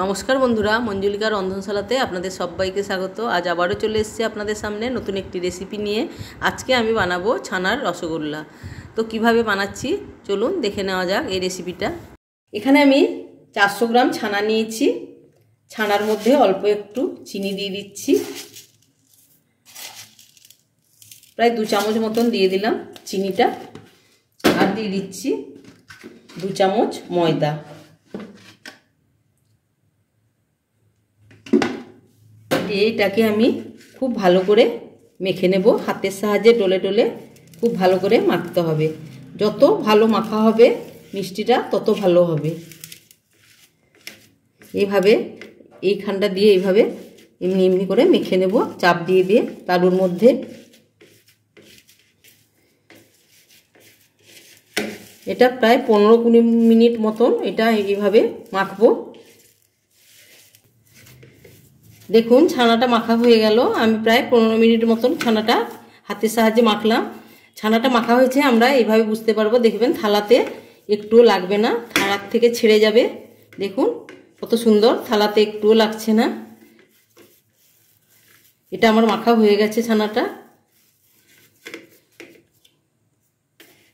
নমস্কার বন্ধুরা, মঞ্জুলিকা রন্ধনশালাতে আপনাদের সবাইকে স্বাগত। আজ আবারও চলে এসেছি আপনাদের সামনে নতুন একটি রেসিপি নিয়ে। আজকে আমি বানাবো ছানার রসগোল্লা। তো কিভাবে বানাচ্ছি চলুন দেখে নেওয়া যাক এই রেসিপিটা। এখানে আমি 400 গ্রাম ছানা নিয়েছি। ছানার মধ্যে অল্প একটু চিনি দিয়ে দিচ্ছি, প্রায় 2 চামচ মতন দিয়ে দিলাম চিনিটা। আর দিয়ে দিচ্ছি 2 চামচ ময়দা। এটাকে আমি খুব ভালো করে মেখে নেব, হাতের সাহায্যে ডলে ডলে খুব ভালো করে মাখতে হবে। যত ভালো মাখা হবে মিষ্টিটা তত ভালো হবে। এইভাবে এইখানটা দিয়ে এইভাবে এমনি এমনি করে মেখে নেব, চাপ দিয়ে দিয়ে তারুর মধ্যে। এটা প্রায় 15-20 মিনিট মতন এটা এইভাবে মাখবো। দেখুন ছানাটা মাখা হয়ে গেল। আমি প্রায় 15 মিনিট মতন ছানাটা হাতের সাহায্যে মাখলাম। ছানাটা মাখা হয়েছে আমরা এইভাবে বুঝতে পারবো, দেখবেন থালাতে একটুও লাগবে না, থালার থেকে ছেড়ে যাবে। দেখুন কত সুন্দর, থালাতে একটুও লাগছে না। এটা আমার মাখা হয়ে গেছে ছানাটা।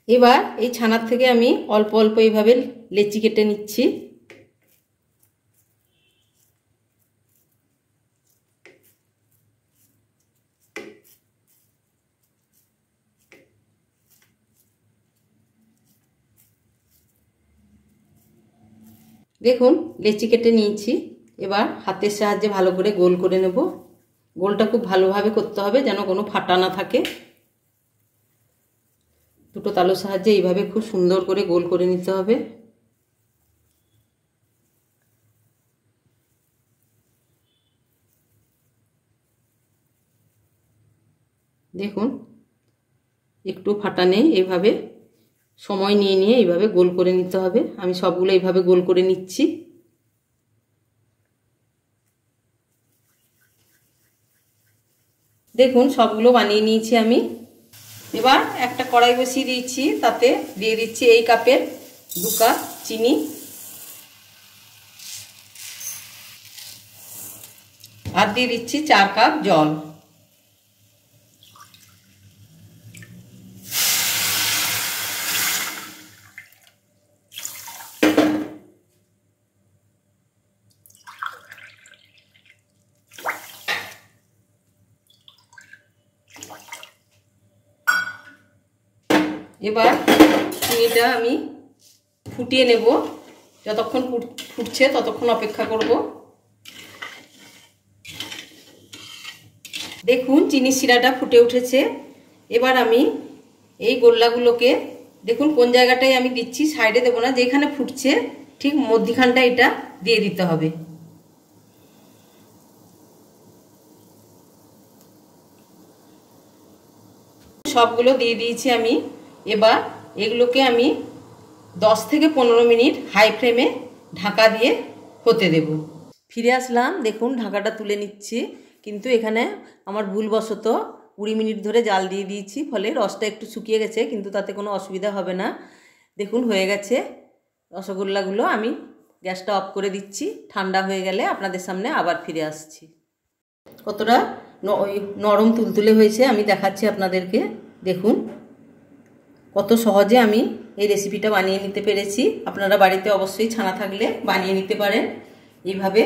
এবার এই ছানার থেকে আমি অল্প অল্প এইভাবে লেচি কেটে নিচ্ছি। দেখুন লেচি কেটে নিয়েছি। এবার হাতের সাহায্যে ভালো করে গোল করে নেব। গোলটা খুব ভালোভাবে করতে হবে যেন কোনো ফাটা না থাকে। দুটো তালুর সাহায্যে এইভাবে খুব সুন্দর করে গোল করে নিতে হবে। দেখুন একটু ফাটা নেই, এইভাবে সময় নিয়ে নিয়ে এইভাবে গোল করে নিতে হবে। আমি সবগুলো এইভাবে গোল করে নিচ্ছি। দেখুন সবগুলো বানিয়ে নিয়েছি আমি। এবার একটা কড়াই বসিয়ে দিয়েছি, তাতে দিয়ে দিচ্ছি এই কাপের 2 কাপ চিনি। আর দিয়ে দিচ্ছি 4 কাপ জল। এবার চিনিটা আমি ফুটিয়ে নেব। যতক্ষণ ফুটছে ততক্ষণ অপেক্ষা করব। দেখুন চিনির শিরাটা ফুটে উঠেছে। এবার আমি এই গোল্লাগুলোকে দেখুন কোন জায়গাটায় আমি দিচ্ছি, সাইডে দেবো না, যেখানে ফুটছে ঠিক মধ্যিখানটা এটা দিয়ে দিতে হবে। সবগুলো দিয়ে দিয়েছি আমি। এবার এগুলোকে আমি 10 থেকে 15 মিনিট হাই ফ্লেমে ঢাকা দিয়ে হতে দেব। ফিরে আসলাম, দেখুন ঢাকাটা তুলে নিচ্ছি। কিন্তু এখানে আমার ভুলবশত 20 মিনিট ধরে জাল দিয়ে দিয়েছি, ফলে রসটা একটু শুকিয়ে গেছে, কিন্তু তাতে কোনো অসুবিধা হবে না। দেখুন হয়ে গেছে রসগোল্লাগুলো। আমি গ্যাসটা অফ করে দিচ্ছি, ঠান্ডা হয়ে গেলে আপনাদের সামনে আবার ফিরে আসছি। কতটা নরম তুলতুলে হয়েছে আমি দেখাচ্ছি আপনাদেরকে। দেখুন কত সহজে আমি এই রেসিপিটা বানিয়ে নিতে পেরেছি। আপনারা বাড়িতে অবশ্যই ছানা থাকলে বানিয়ে নিতে পারেন এইভাবে।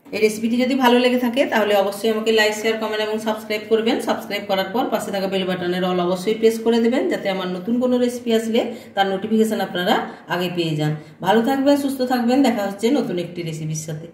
এই রেসিপিটি যদি ভালো লেগে থাকে তাহলে অবশ্যই আমাকে লাইক, শেয়ার, কমেন্ট এবং সাবস্ক্রাইব করবেন। সাবস্ক্রাইব করার পর পাশে থাকা বেল বাটনের অল অবশ্যই প্রেস করে দেবেন, যাতে আমার নতুন কোনো রেসিপি আসলে তার নোটিফিকেশন আপনারা আগে পেয়ে যান। ভালো থাকবেন, সুস্থ থাকবেন। দেখা হচ্ছে নতুন একটি রেসিপির সাথে।